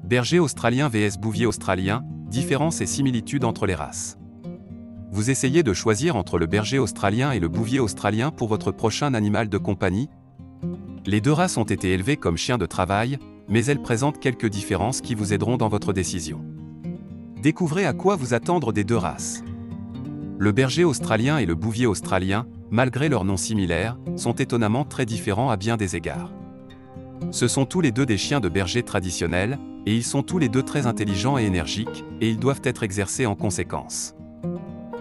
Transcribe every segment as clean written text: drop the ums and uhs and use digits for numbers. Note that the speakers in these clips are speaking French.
Berger australien vs bouvier australien, différences et similitudes entre les races. Vous essayez de choisir entre le berger australien et le bouvier australien pour votre prochain animal de compagnie? Les deux races ont été élevées comme chiens de travail, mais elles présentent quelques différences qui vous aideront dans votre décision. Découvrez à quoi vous attendre des deux races. Le berger australien et le bouvier australien, malgré leurs noms similaires, sont étonnamment très différents à bien des égards. Ce sont tous les deux des chiens de berger traditionnels, et ils sont tous les deux très intelligents et énergiques, et ils doivent être exercés en conséquence.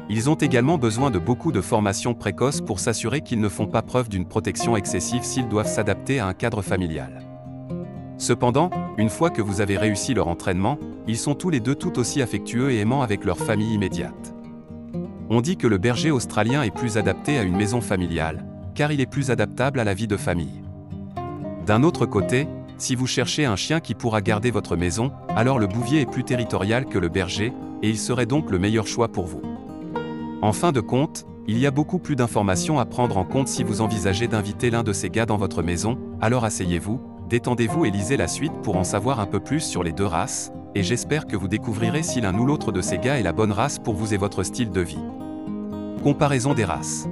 Ils ont également besoin de beaucoup de formation précoce pour s'assurer qu'ils ne font pas preuve d'une protection excessive s'ils doivent s'adapter à un cadre familial. Cependant, une fois que vous avez réussi leur entraînement, ils sont tous les deux tout aussi affectueux et aimants avec leur famille immédiate. On dit que le berger australien est plus adapté à une maison familiale, car il est plus adaptable à la vie de famille. D'un autre côté, si vous cherchez un chien qui pourra garder votre maison, alors le bouvier est plus territorial que le berger, et il serait donc le meilleur choix pour vous. En fin de compte, il y a beaucoup plus d'informations à prendre en compte si vous envisagez d'inviter l'un de ces gars dans votre maison, alors asseyez-vous, détendez-vous et lisez la suite pour en savoir un peu plus sur les deux races, et j'espère que vous découvrirez si l'un ou l'autre de ces gars est la bonne race pour vous et votre style de vie. Comparaison des races.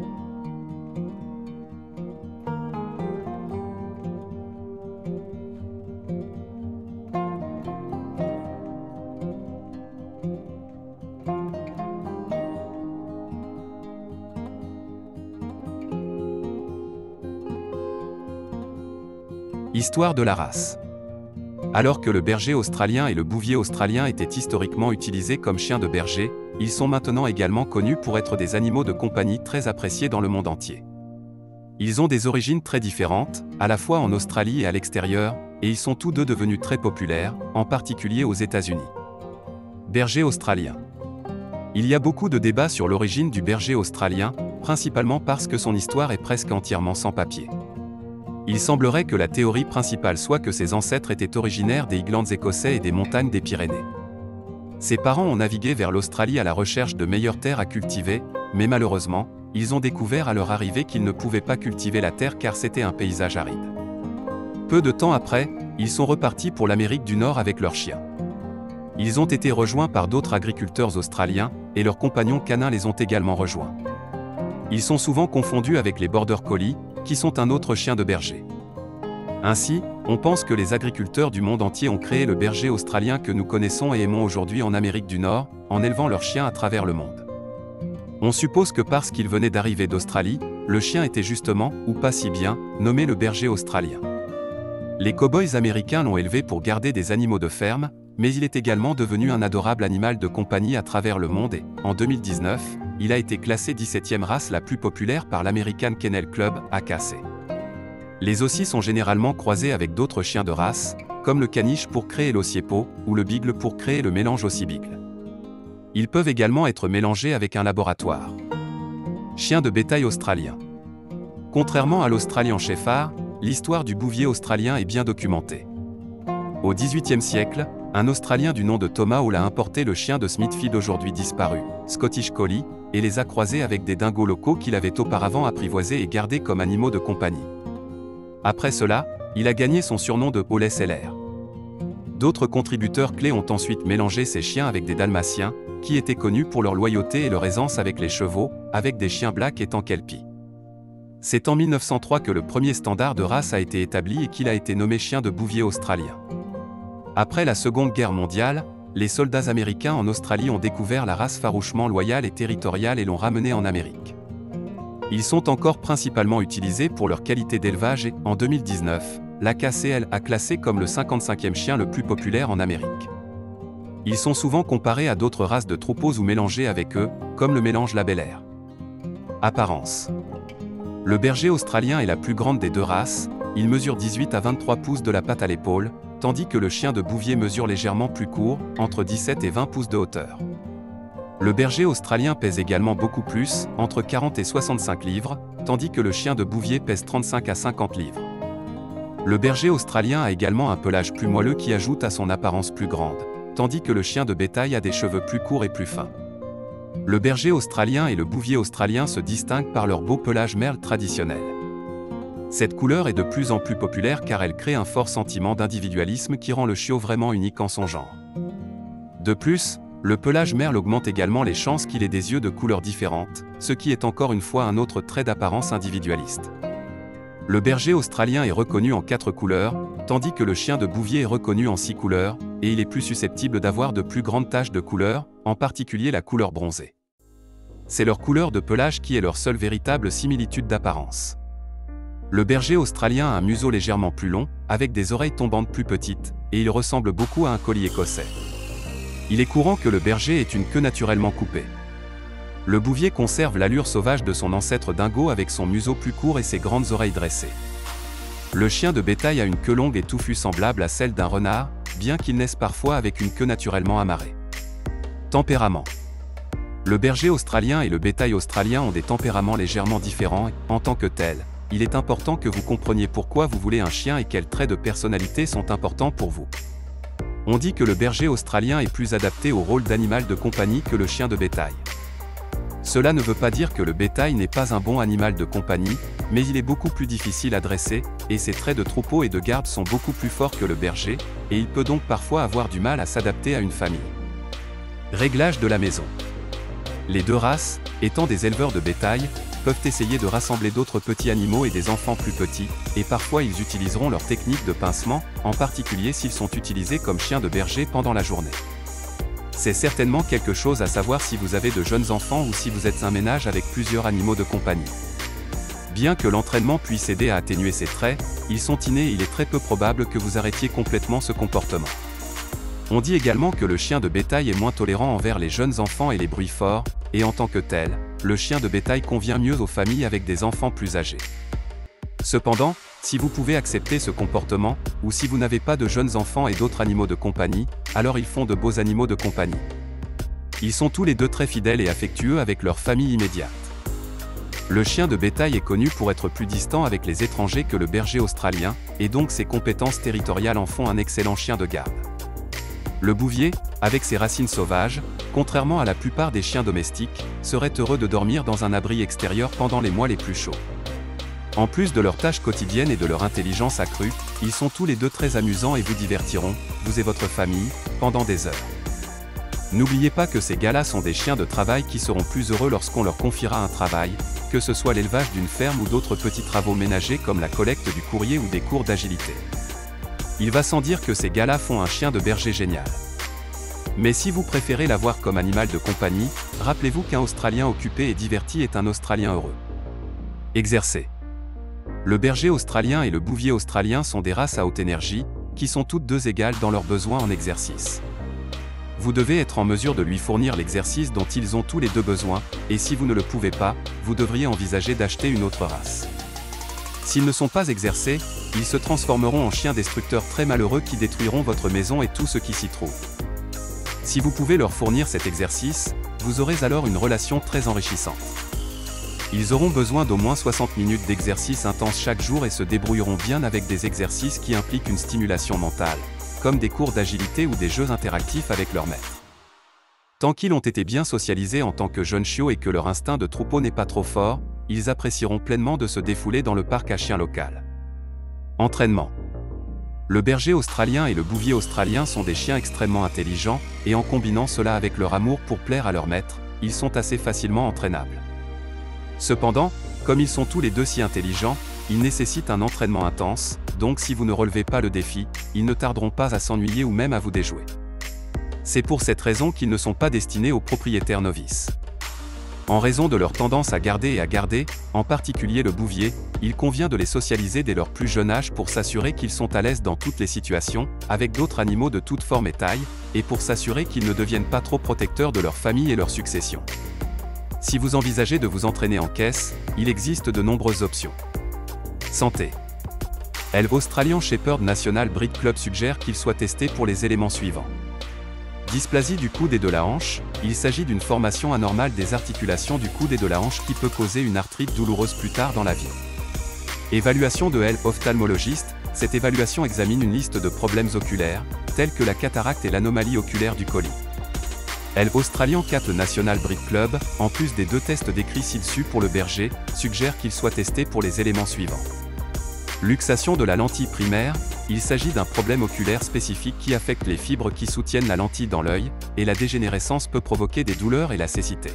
Histoire de la race. Alors que le berger australien et le bouvier australien étaient historiquement utilisés comme chiens de berger, ils sont maintenant également connus pour être des animaux de compagnie très appréciés dans le monde entier. Ils ont des origines très différentes, à la fois en Australie et à l'extérieur, et ils sont tous deux devenus très populaires, en particulier aux États-Unis. Berger australien. Il y a beaucoup de débats sur l'origine du berger australien, principalement parce que son histoire est presque entièrement sans papier. Il semblerait que la théorie principale soit que ses ancêtres étaient originaires des Highlands écossais et des montagnes des Pyrénées. Ses parents ont navigué vers l'Australie à la recherche de meilleures terres à cultiver, mais malheureusement, ils ont découvert à leur arrivée qu'ils ne pouvaient pas cultiver la terre car c'était un paysage aride. Peu de temps après, ils sont repartis pour l'Amérique du Nord avec leurs chiens. Ils ont été rejoints par d'autres agriculteurs australiens, et leurs compagnons canins les ont également rejoints. Ils sont souvent confondus avec les Border Collie, qui sont un autre chien de berger. Ainsi, on pense que les agriculteurs du monde entier ont créé le berger australien que nous connaissons et aimons aujourd'hui en Amérique du Nord, en élevant leurs chiens à travers le monde. On suppose que parce qu'il venait d'arriver d'Australie, le chien était justement, ou pas si bien, nommé le berger australien. Les cow-boys américains l'ont élevé pour garder des animaux de ferme, mais il est également devenu un adorable animal de compagnie à travers le monde et, en 2019, il a été classé 17e race la plus populaire par l'American Kennel Club, AKC. Les Aussies sont généralement croisés avec d'autres chiens de race, comme le caniche pour créer l'Ossiepo, ou le Beagle pour créer le mélange Aussie-Beagle. Ils peuvent également être mélangés avec un laboratoire. Chien de bétail australien. Contrairement à l'Australian Shepherd, l'histoire du bouvier australien est bien documentée. Au XVIIIe siècle, un Australien du nom de Thomas Hall a importé le chien de Smithfield aujourd'hui disparu, Scottish Collie, et les a croisés avec des dingos locaux qu'il avait auparavant apprivoisés et gardés comme animaux de compagnie. Après cela, il a gagné son surnom de Hall SLR. D'autres contributeurs clés ont ensuite mélangé ces chiens avec des dalmatiens, qui étaient connus pour leur loyauté et leur aisance avec les chevaux, avec des chiens blacks étant kelpies. C'est en 1903 que le premier standard de race a été établi et qu'il a été nommé chien de bouvier australien. Après la Seconde Guerre mondiale, les soldats américains en Australie ont découvert la race farouchement loyale et territoriale et l'ont ramenée en Amérique. Ils sont encore principalement utilisés pour leur qualité d'élevage et, en 2019, l'AKC a classé comme le 55e chien le plus populaire en Amérique. Ils sont souvent comparés à d'autres races de troupeaux ou mélangés avec eux, comme le mélange Labelair. Apparence. Le berger australien est la plus grande des deux races, il mesure 18 à 23 pouces de la patte à l'épaule, tandis que le chien de bouvier mesure légèrement plus court, entre 17 et 20 pouces de hauteur. Le berger australien pèse également beaucoup plus, entre 40 et 65 livres, tandis que le chien de bouvier pèse 35 à 50 livres. Le berger australien a également un pelage plus moelleux qui ajoute à son apparence plus grande, tandis que le chien de bétail a des cheveux plus courts et plus fins. Le berger australien et le bouvier australien se distinguent par leur beau pelage merle traditionnel. Cette couleur est de plus en plus populaire car elle crée un fort sentiment d'individualisme qui rend le chiot vraiment unique en son genre. De plus, le pelage merle augmente également les chances qu'il ait des yeux de couleurs différentes, ce qui est encore une fois un autre trait d'apparence individualiste. Le berger australien est reconnu en 4 couleurs, tandis que le chien de bouvier est reconnu en 6 couleurs, et il est plus susceptible d'avoir de plus grandes taches de couleur, en particulier la couleur bronzée. C'est leur couleur de pelage qui est leur seule véritable similitude d'apparence. Le berger australien a un museau légèrement plus long, avec des oreilles tombantes plus petites, et il ressemble beaucoup à un collie écossais. Il est courant que le berger ait une queue naturellement coupée. Le bouvier conserve l'allure sauvage de son ancêtre dingo avec son museau plus court et ses grandes oreilles dressées. Le chien de bétail a une queue longue et touffue semblable à celle d'un renard, bien qu'il naisse parfois avec une queue naturellement amarrée. Tempérament. Le berger australien et le bétail australien ont des tempéraments légèrement différents et, en tant que tels, il est important que vous compreniez pourquoi vous voulez un chien et quels traits de personnalité sont importants pour vous. On dit que le berger australien est plus adapté au rôle d'animal de compagnie que le chien de bétail. Cela ne veut pas dire que le bétail n'est pas un bon animal de compagnie, mais il est beaucoup plus difficile à dresser, et ses traits de troupeau et de garde sont beaucoup plus forts que le berger, et il peut donc parfois avoir du mal à s'adapter à une famille. Réglage de la maison. Les deux races, étant des éleveurs de bétail, peuvent essayer de rassembler d'autres petits animaux et des enfants plus petits, et parfois ils utiliseront leur technique de pincement, en particulier s'ils sont utilisés comme chiens de berger pendant la journée. C'est certainement quelque chose à savoir si vous avez de jeunes enfants ou si vous êtes un ménage avec plusieurs animaux de compagnie. Bien que l'entraînement puisse aider à atténuer ces traits, ils sont innés et il est très peu probable que vous arrêtiez complètement ce comportement. On dit également que le chien de bétail est moins tolérant envers les jeunes enfants et les bruits forts, et en tant que tel, le chien de bétail convient mieux aux familles avec des enfants plus âgés. Cependant, si vous pouvez accepter ce comportement, ou si vous n'avez pas de jeunes enfants et d'autres animaux de compagnie, alors ils font de beaux animaux de compagnie. Ils sont tous les deux très fidèles et affectueux avec leur famille immédiate. Le chien de bétail est connu pour être plus distant avec les étrangers que le berger australien, et donc ses compétences territoriales en font un excellent chien de garde. Le bouvier, avec ses racines sauvages, contrairement à la plupart des chiens domestiques, serait heureux de dormir dans un abri extérieur pendant les mois les plus chauds. En plus de leurs tâches quotidiennes et de leur intelligence accrue, ils sont tous les deux très amusants et vous divertiront, vous et votre famille, pendant des heures. N'oubliez pas que ces gars-là sont des chiens de travail qui seront plus heureux lorsqu'on leur confiera un travail, que ce soit l'élevage d'une ferme ou d'autres petits travaux ménagers comme la collecte du courrier ou des cours d'agilité. Il va sans dire que ces gars-là font un chien de berger génial. Mais si vous préférez l'avoir comme animal de compagnie, rappelez-vous qu'un Australien occupé et diverti est un Australien heureux. Exercer. Le berger australien et le bouvier australien sont des races à haute énergie, qui sont toutes deux égales dans leurs besoins en exercice. Vous devez être en mesure de lui fournir l'exercice dont ils ont tous les deux besoin, et si vous ne le pouvez pas, vous devriez envisager d'acheter une autre race. S'ils ne sont pas exercés, ils se transformeront en chiens destructeurs très malheureux qui détruiront votre maison et tout ce qui s'y trouve. Si vous pouvez leur fournir cet exercice, vous aurez alors une relation très enrichissante. Ils auront besoin d'au moins 60 minutes d'exercice intense chaque jour et se débrouilleront bien avec des exercices qui impliquent une stimulation mentale, comme des cours d'agilité ou des jeux interactifs avec leur maître. Tant qu'ils ont été bien socialisés en tant que jeunes chiots et que leur instinct de troupeau n'est pas trop fort, ils apprécieront pleinement de se défouler dans le parc à chiens local. Entraînement. Le berger australien et le bouvier australien sont des chiens extrêmement intelligents, et en combinant cela avec leur amour pour plaire à leur maître, ils sont assez facilement entraînables. Cependant, comme ils sont tous les deux si intelligents, ils nécessitent un entraînement intense, donc si vous ne relevez pas le défi, ils ne tarderont pas à s'ennuyer ou même à vous déjouer. C'est pour cette raison qu'ils ne sont pas destinés aux propriétaires novices. En raison de leur tendance à garder, en particulier le bouvier, il convient de les socialiser dès leur plus jeune âge pour s'assurer qu'ils sont à l'aise dans toutes les situations, avec d'autres animaux de toute forme et taille, et pour s'assurer qu'ils ne deviennent pas trop protecteurs de leur famille et leur succession. Si vous envisagez de vous entraîner en caisse, il existe de nombreuses options. Santé. L'Australian Shepherd National Breed Club suggère qu'il soit testé pour les éléments suivants. Dysplasie du coude et de la hanche, il s'agit d'une formation anormale des articulations du coude et de la hanche qui peut causer une arthrite douloureuse plus tard dans la vie. Évaluation de l'ophtalmologiste, cette évaluation examine une liste de problèmes oculaires, tels que la cataracte et l'anomalie oculaire du collie. L'Australian Cat National Breed Club, en plus des deux tests décrits ci-dessus pour le berger, suggère qu'il soit testé pour les éléments suivants. Luxation de la lentille primaire, il s'agit d'un problème oculaire spécifique qui affecte les fibres qui soutiennent la lentille dans l'œil, et la dégénérescence peut provoquer des douleurs et la cécité.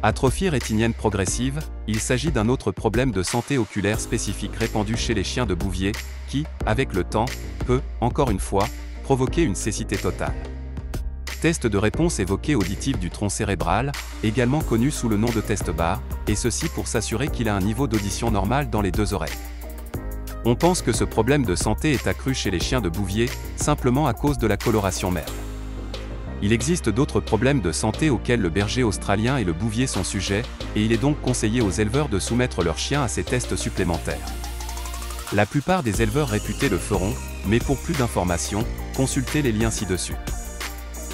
Atrophie rétinienne progressive, il s'agit d'un autre problème de santé oculaire spécifique répandu chez les chiens de Bouvier, qui, avec le temps, peut, encore une fois, provoquer une cécité totale. Test de réponse évoquée auditive du tronc cérébral, également connu sous le nom de test Barr, et ceci pour s'assurer qu'il a un niveau d'audition normal dans les deux oreilles. On pense que ce problème de santé est accru chez les chiens de Bouvier, simplement à cause de la coloration merle. Il existe d'autres problèmes de santé auxquels le berger australien et le bouvier sont sujets, et il est donc conseillé aux éleveurs de soumettre leurs chiens à ces tests supplémentaires. La plupart des éleveurs réputés le feront, mais pour plus d'informations, consultez les liens ci-dessus.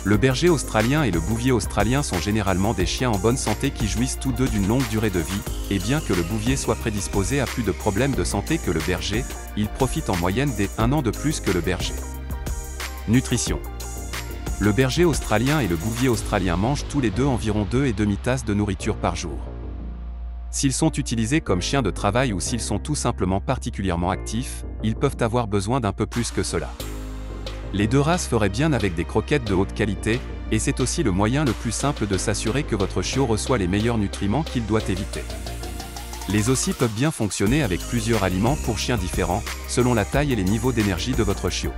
Le berger australien et le bouvier australien sont généralement des chiens en bonne santé qui jouissent tous deux d'une longue durée de vie, et bien que le bouvier soit prédisposé à plus de problèmes de santé que le berger, il profite en moyenne des 1 an de plus que le berger. Nutrition. Le berger australien et le bouvier australien mangent tous les deux environ 2,5 tasses de nourriture par jour. S'ils sont utilisés comme chiens de travail ou s'ils sont tout simplement particulièrement actifs, ils peuvent avoir besoin d'un peu plus que cela. Les deux races feraient bien avec des croquettes de haute qualité, et c'est aussi le moyen le plus simple de s'assurer que votre chiot reçoit les meilleurs nutriments qu'il doit éviter. Les aussi peuvent bien fonctionner avec plusieurs aliments pour chiens différents, selon la taille et les niveaux d'énergie de votre chiot.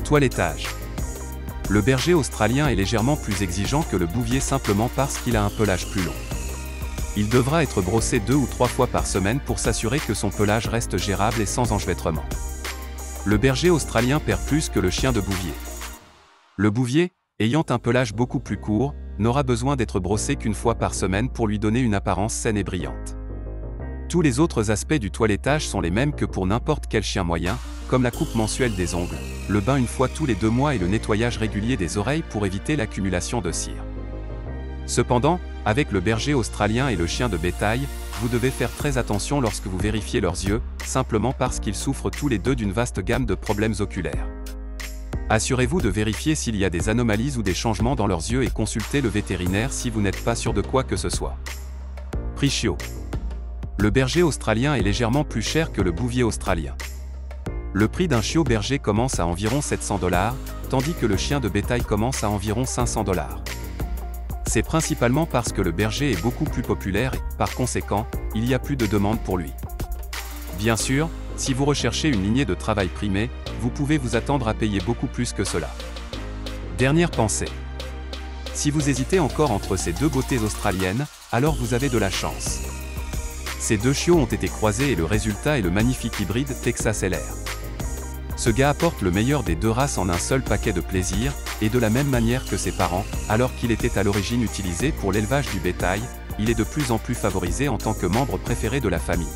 Toilettage. Le berger australien est légèrement plus exigeant que le bouvier simplement parce qu'il a un pelage plus long. Il devra être brossé 2 ou 3 fois par semaine pour s'assurer que son pelage reste gérable et sans enchevêtrement. Le berger australien perd plus que le chien de bouvier. Le bouvier, ayant un pelage beaucoup plus court, n'aura besoin d'être brossé qu'une fois par semaine pour lui donner une apparence saine et brillante. Tous les autres aspects du toilettage sont les mêmes que pour n'importe quel chien moyen, comme la coupe mensuelle des ongles, le bain une fois tous les 2 mois et le nettoyage régulier des oreilles pour éviter l'accumulation de cire. Cependant, avec le berger australien et le chien de bétail, vous devez faire très attention lorsque vous vérifiez leurs yeux, simplement parce qu'ils souffrent tous les deux d'une vaste gamme de problèmes oculaires. Assurez-vous de vérifier s'il y a des anomalies ou des changements dans leurs yeux et consultez le vétérinaire si vous n'êtes pas sûr de quoi que ce soit. Prix chiot. Le berger australien est légèrement plus cher que le bouvier australien. Le prix d'un chiot berger commence à environ 700 $, tandis que le chien de bétail commence à environ 500 $. C'est principalement parce que le berger est beaucoup plus populaire et, par conséquent, il y a plus de demande pour lui. Bien sûr, si vous recherchez une lignée de travail primée, vous pouvez vous attendre à payer beaucoup plus que cela. Dernière pensée. Si vous hésitez encore entre ces deux beautés australiennes, alors vous avez de la chance. Ces deux chiots ont été croisés et le résultat est le magnifique hybride Texas LR. Ce gars apporte le meilleur des deux races en un seul paquet de plaisir, et de la même manière que ses parents, alors qu'il était à l'origine utilisé pour l'élevage du bétail, il est de plus en plus favorisé en tant que membre préféré de la famille.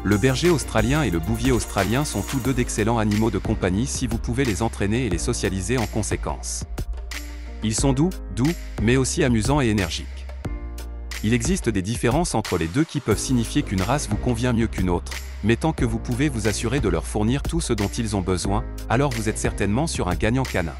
Le berger australien et le bouvier australien sont tous deux d'excellents animaux de compagnie si vous pouvez les entraîner et les socialiser en conséquence. Ils sont doux, mais aussi amusants et énergiques. Il existe des différences entre les deux qui peuvent signifier qu'une race vous convient mieux qu'une autre, mais tant que vous pouvez vous assurer de leur fournir tout ce dont ils ont besoin, alors vous êtes certainement sur un gagnant canin.